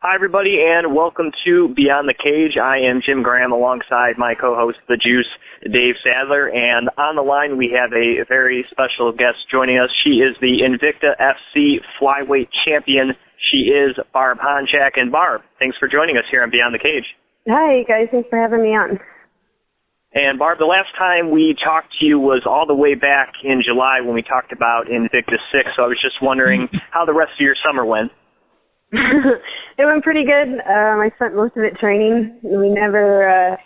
Hi, everybody, and welcome to Beyond the Cage. I am Jim Graham alongside my co-host, The Juice, Dave Sadler, and on the line we have a very special guest joining us. She is the Invicta FC flyweight champion. She is Barb Honchak. And Barb, thanks for joining us here on Beyond the Cage. Hi, guys. Thanks for having me on. And Barb, the last time we talked to you was all the way back in July when we talked about Invicta 6, so I was just wondering how the rest of your summer went. It went pretty good. I spent most of it training. We never,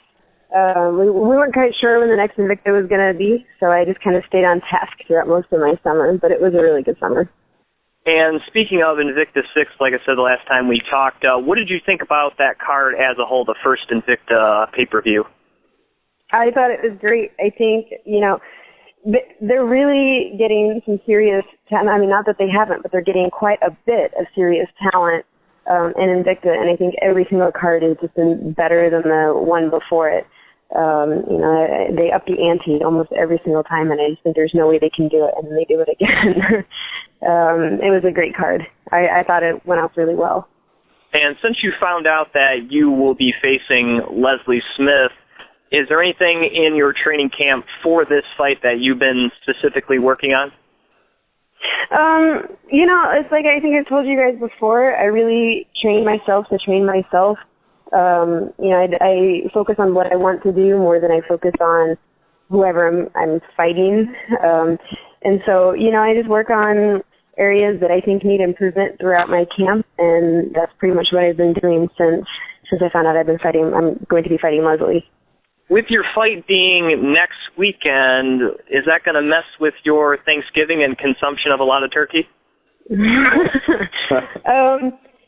we weren't quite sure when the next Invicta was going to be, so I just kind of stayed on task throughout most of my summer, but it was a really good summer. And speaking of Invicta 6, like I said the last time we talked, what did you think about that card as a whole, the first Invicta pay-per-view? I thought it was great. I think, they're really getting some serious talent. I mean, not that they haven't, but they're getting quite a bit of serious talent in Invicta, and I think every single card has just been better than the one before it. They up the ante almost every single time, and I just think there's no way they can do it, and then they do it again. It was a great card. I thought it went out really well. And since you found out that you will be facing Leslie Smith, is there anything in your training camp for this fight that you've been specifically working on? It's like I think I told you guys before, I really train myself to train myself. I focus on what I want to do more than I focus on whoever I'm fighting. And so, I just work on areas that I think need improvement throughout my camp, and that's pretty much what I've been doing since I found out I'm going to be fighting Leslie. With your fight being next weekend, is that going to mess with your Thanksgiving and consumption of a lot of turkey?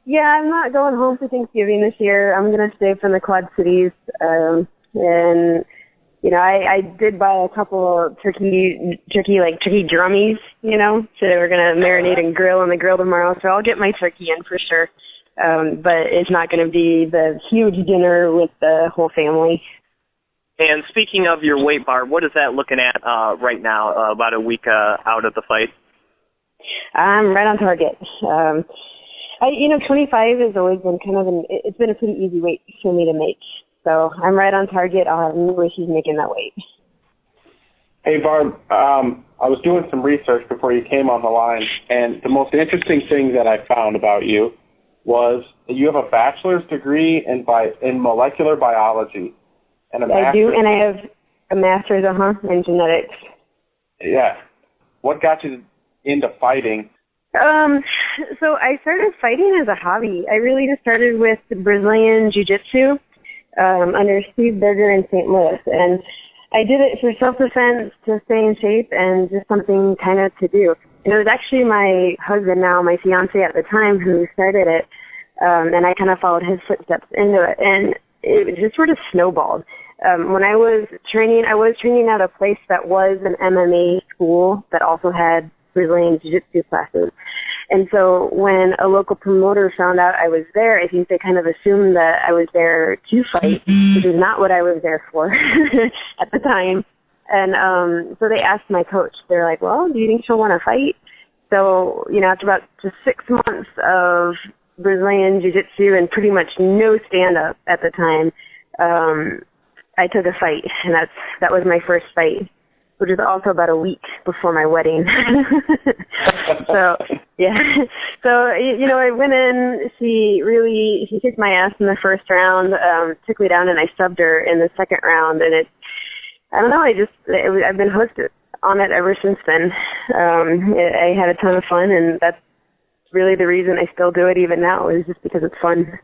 Yeah, I'm not going home for Thanksgiving this year. I'm going to stay up in the Quad Cities. I did buy a couple of turkey drummies, so we're going to marinate and grill on the grill tomorrow. So I'll get my turkey in for sure. But it's not going to be the huge dinner with the whole family. And speaking of your weight, Barb, what is that looking at right now, about a week out of the fight? I'm right on target. 25 has always been it's been a pretty easy weight for me to make. So I'm right on target. I'll have no issues making that weight. Hey, Barb, I was doing some research before you came on the line, and the most interesting thing that I found about you was that you have a bachelor's degree in molecular biology. And I do, and I have a master's, in genetics. Yeah. What got you into fighting? So I started fighting as a hobby. I really just started with Brazilian Jiu-Jitsu under Steve Berger in St. Louis. And I did it for self-defense, to stay in shape, and just something kind of to do. And it was actually my husband now, my fiancé at the time, who started it. And I kind of followed his footsteps into it. And it just sort of snowballed. When I was training at a place that was an MMA school that also had Brazilian Jiu-Jitsu classes. And so when a local promoter found out I was there, I think they kind of assumed that I was there to fight, which is not what I was there for at the time. And so they asked my coach, they're like, well, do you think she'll want to fight? So, after about just 6 months of Brazilian Jiu-Jitsu and pretty much no stand-up at the time, I took a fight, and that was my first fight, which was also about a week before my wedding. So, yeah. So, I went in, she kicked my ass in the first round, took me down, and I subbed her in the second round, and I've been hooked on it ever since then. I had a ton of fun, and that's really the reason I still do it even now, is just because it's fun.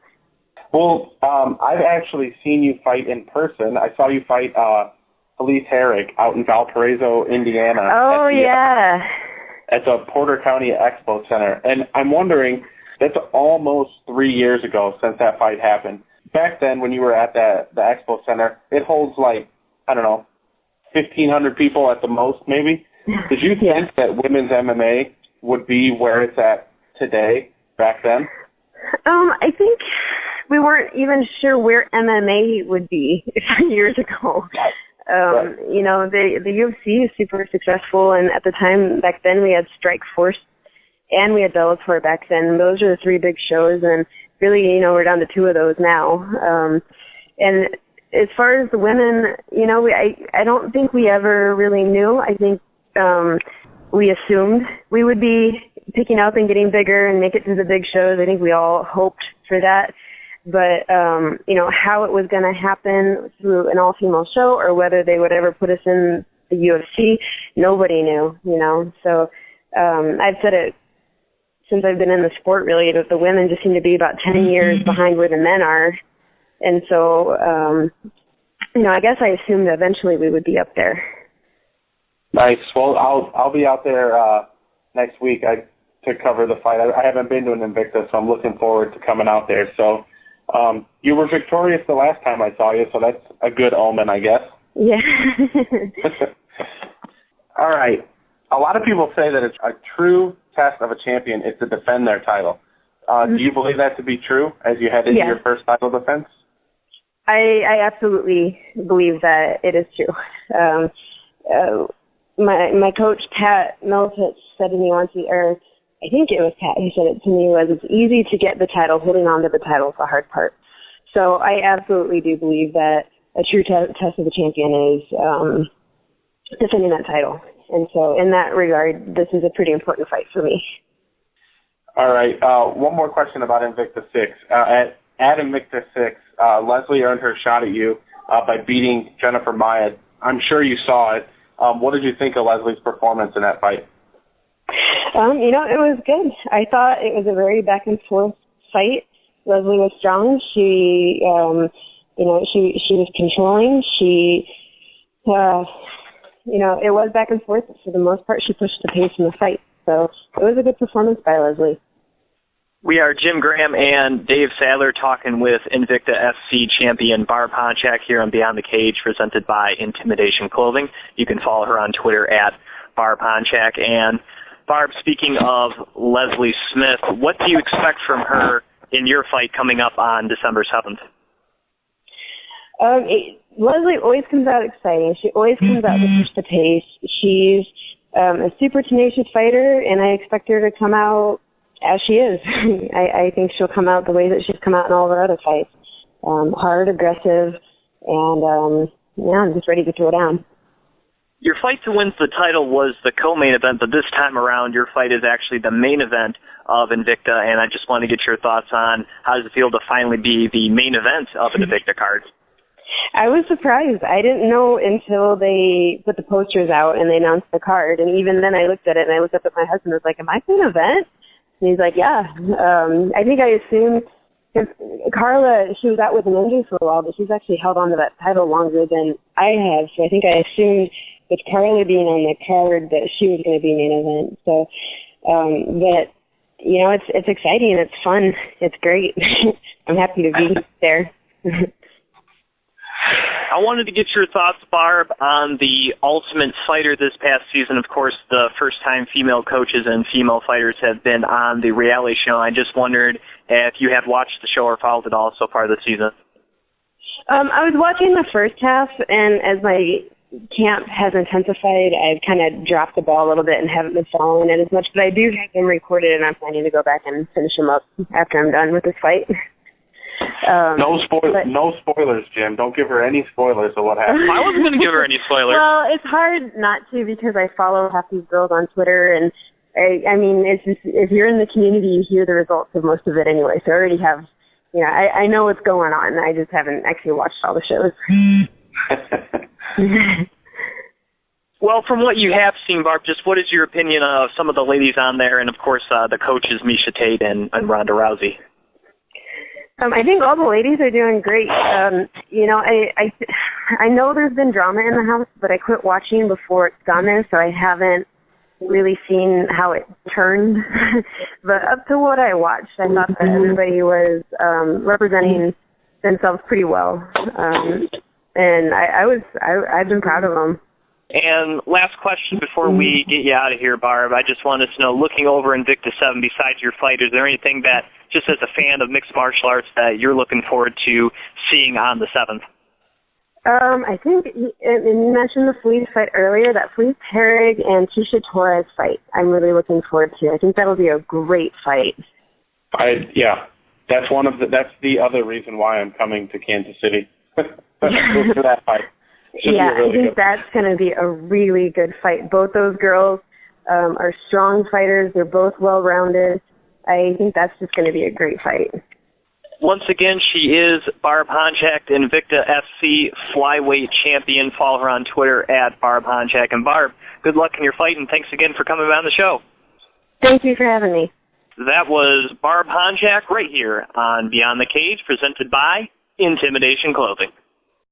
Well, I've actually seen you fight in person. I saw you fight Felice Herrick out in Valparaiso, Indiana. Oh, yeah. At the Porter County Expo Center. And I'm wondering, that's almost 3 years ago since that fight happened. Back then, when you were at the Expo Center, it holds 1,500 people at the most, maybe. Did you think that women's MMA would be where it's at today, back then? I think we weren't even sure where MMA would be 3 years ago. Right. The UFC is super successful, and at the time, back then, we had Strikeforce and we had Bellator back then. Those are the three big shows, and really, we're down to 2 of those now. And as far as the women, I don't think we ever really knew. I think we assumed we would be picking up and getting bigger and make it to the big shows. I think we all hoped for that. But, how it was going to happen through an all-female show or whether they would ever put us in the UFC, nobody knew, So I've said it since I've been in the sport, really, that the women just seem to be about 10 years behind where the men are. And so, I guess I assumed that eventually we would be up there. Nice. Well, I'll be out there next week to cover the fight. I haven't been to an Invicta, so I'm looking forward to coming out there. So you were victorious the last time I saw you, so that's a good omen, I guess. Yeah. All right. A lot of people say that it's a true test of a champion is to defend their title. Do you believe that to be true as you head into your first title defense? I absolutely believe that it is true. My coach, Pat Milfitz, said to me once, or I think it was Pat who said it to me, was it's easy to get the title, holding on to the title is the hard part. So I absolutely do believe that a true test of the champion is defending that title. And so in that regard, this is a pretty important fight for me. All right. One more question about Invicta 6. At Invicta 6, Leslie earned her shot at you by beating Jennifer Maia. I'm sure you saw it. What did you think of Leslie's performance in that fight? It was good. I thought it was a very back and forth fight. Leslie was strong. She, she was controlling. It was back and forth. For the most part, she pushed the pace in the fight. So it was a good performance by Leslie. We are Jim Graham and Dave Sadler talking with Invicta FC champion Barb Honchak here on Beyond the Cage, presented by Intimidation Clothing. You can follow her on Twitter at Barb Honchak. And Barb, speaking of Leslie Smith, what do you expect from her in your fight coming up on December 7th? Leslie always comes out exciting. She always comes out to push the pace. She's a super tenacious fighter, and I expect her to come out as she is. I think she'll come out the way that she's come out in all of her other fights. Hard, aggressive, and I'm just ready to throw down. Your fight to win the title was the co-main event, but this time around your fight is actually the main event of Invicta, and I just want to get your thoughts on how does it feel to finally be the main event of an Invicta card? I was surprised. I didn't know until they put the posters out and they announced the card, and even then I looked at it and I looked up at my husband and was like, am I main event? And he's like, yeah. I think I assumed, because Carla, she was out with an injury for a while, but she's actually held on to that title longer than I have, so I think I assumed with Carla being on the card that she was going to be main event. So, but, it's exciting, it's fun, it's great. I'm happy to be there. I wanted to get your thoughts, Barb, on the Ultimate Fighter this past season. Of course, the first-time female coaches and female fighters have been on the reality show. I just wondered if you had watched the show or followed it all so far this season. I was watching the first half, and as my camp has intensified, I've kind of dropped the ball a little bit and haven't been following it as much. But I do have them recorded, and I'm planning to go back and finish them up after I'm done with this fight. No spoilers, Jim. Don't give her any spoilers of what happened. I wasn't going to give her any spoilers. Well, it's hard not to because I follow half these girls on Twitter, and I mean, it's just, if you're in the community, you hear the results of most of it anyway. So I already have, I know what's going on. I just haven't actually watched all the shows. Well, from what you have seen, Barb, just what is your opinion of some of the ladies on there, and of course the coaches Miesha Tate and Ronda Rousey? I think all the ladies are doing great. I know there's been drama in the house, but I quit watching before it's gone there, so I haven't really seen how it turned. But up to what I watched, I thought that everybody was representing themselves pretty well, and I've been proud of them. And last question before we get you out of here, Barb. I just wanted to know, looking over Invicta 7, besides your fight, is there anything that, just as a fan of mixed martial arts, that you're looking forward to seeing on the 7th? I think, and you mentioned the Felice fight earlier, that Felice Herrig and Tisha Torres fight I'm really looking forward to. I think that'll be a great fight. Yeah. That's the other reason why I'm coming to Kansas City. For that fight. Yeah, I think that's going to be a really good fight. Both those girls are strong fighters. They're both well-rounded. I think that's just going to be a great fight. Once again, she is Barb Honchak, Invicta FC flyweight champion. Follow her on Twitter at Barb Honchak. And Barb, good luck in your fight, and thanks again for coming on the show. Thank you for having me. That was Barb Honchak right here on Beyond the Cage, presented by Intimidation Clothing.